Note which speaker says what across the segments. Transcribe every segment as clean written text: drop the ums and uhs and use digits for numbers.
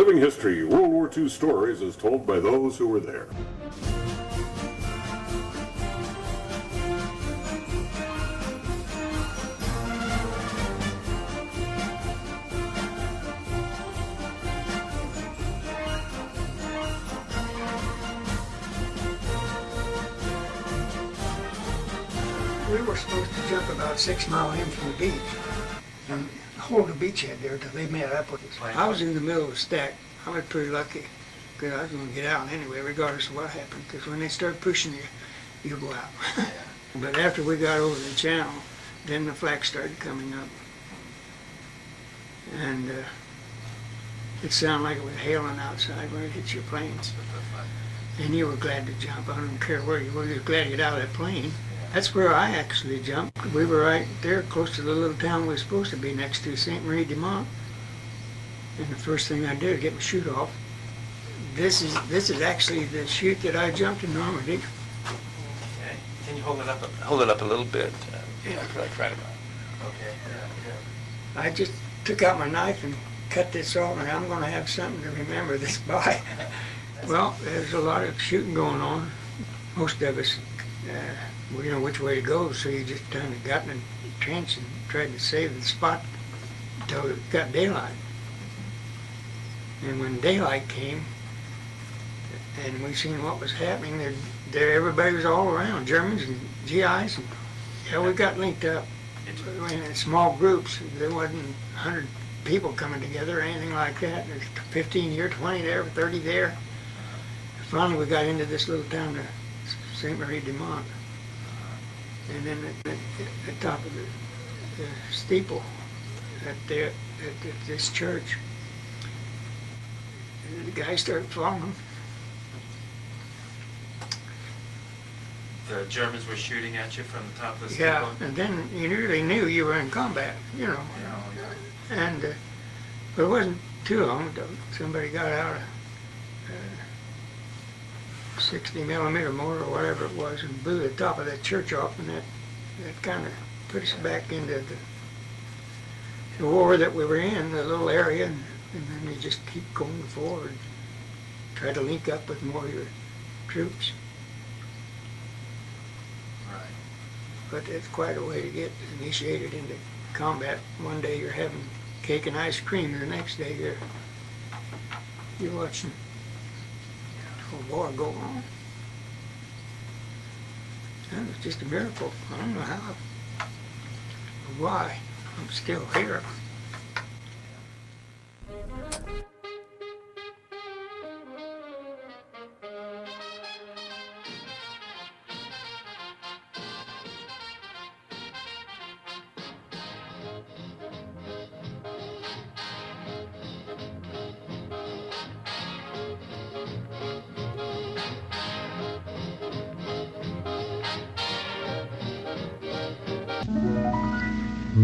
Speaker 1: Living History, World War II stories as told by those who were there.
Speaker 2: We were supposed to jump about 6 miles in from the beach and hold the beachhead there till they met up with us. I was in the middle of a stack. I was pretty lucky because I was going to get out anyway, regardless of what happened, because when they start pushing you, you go out. But after we got over the channel, then the flak started coming up. And it sounded like it was hailing outside when it hit your planes. And you were glad to jump. I don't care where you were. You were glad to get out of that plane. That's where I actually jumped. We were right there close to the little town we were supposed to be next to, St. Marie-de-Mont. And the first thing I did was get my chute off. This is actually the chute that I jumped in Normandy.
Speaker 3: Okay. Can you hold it up a little bit?
Speaker 2: Yeah.
Speaker 3: Like right about. Okay. Yeah.
Speaker 2: I just took out my knife and cut this off, and I'm going to have something to remember this by. Well, there's a lot of shooting going on. Most of us, we didn't know which way to go, so you just kind of got in a trench and tried to save the spot until it got daylight. And when daylight came, and we seen what was happening, there everybody was all around, Germans and GIs, and yeah, we got linked up in small groups. There wasn't 100 people coming together or anything like that. There's 15 here, 20 there, 30 there. Finally, we got into this little town, St. Marie-de-Mont. And then at the top of the steeple at this church, the guy started following.
Speaker 3: The Germans were shooting at you from the top of the
Speaker 2: Yeah,
Speaker 3: steeple?
Speaker 2: and then you really knew you were in combat, you know. And but it wasn't too long until somebody got out a 60 millimeter mortar or whatever it was and blew the top of that church off, and that kind of put us back into the war that we were in, the little area, and then we just keep going forward, try to link up with more of your troops.
Speaker 3: Right.
Speaker 2: But it's quite a way to get initiated into combat. One day you're having cake and ice cream, and the next day you're watching a war go on. That was just a miracle. I don't know how or why I'm still here.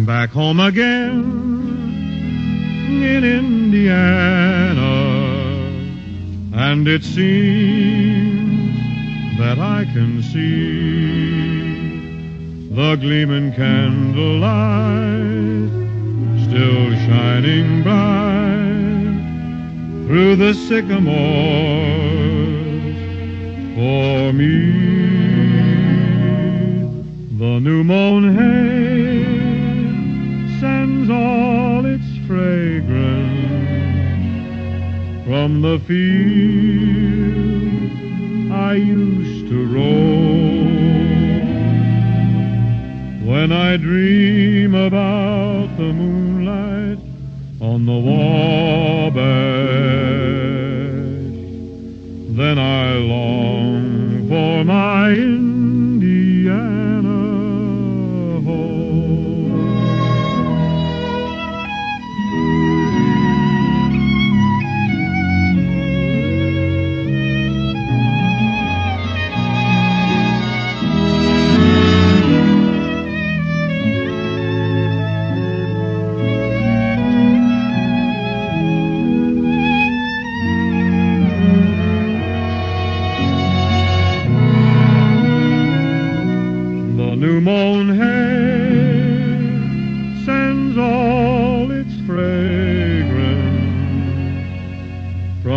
Speaker 4: Back home again in Indiana, and it seems that I can see the gleaming candlelight still shining bright through the sycamores for me. The new mown hay sends all its fragrance from the field I used to roam. When I dream about the moonlight on the Wabash, then I long for my Indiana home.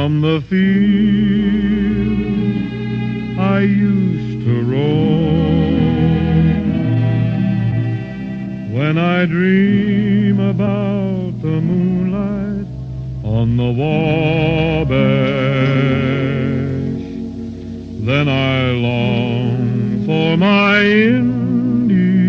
Speaker 4: from the field I used to roam. When I dream about the moonlight on the Wabash, then I long for my Indiana.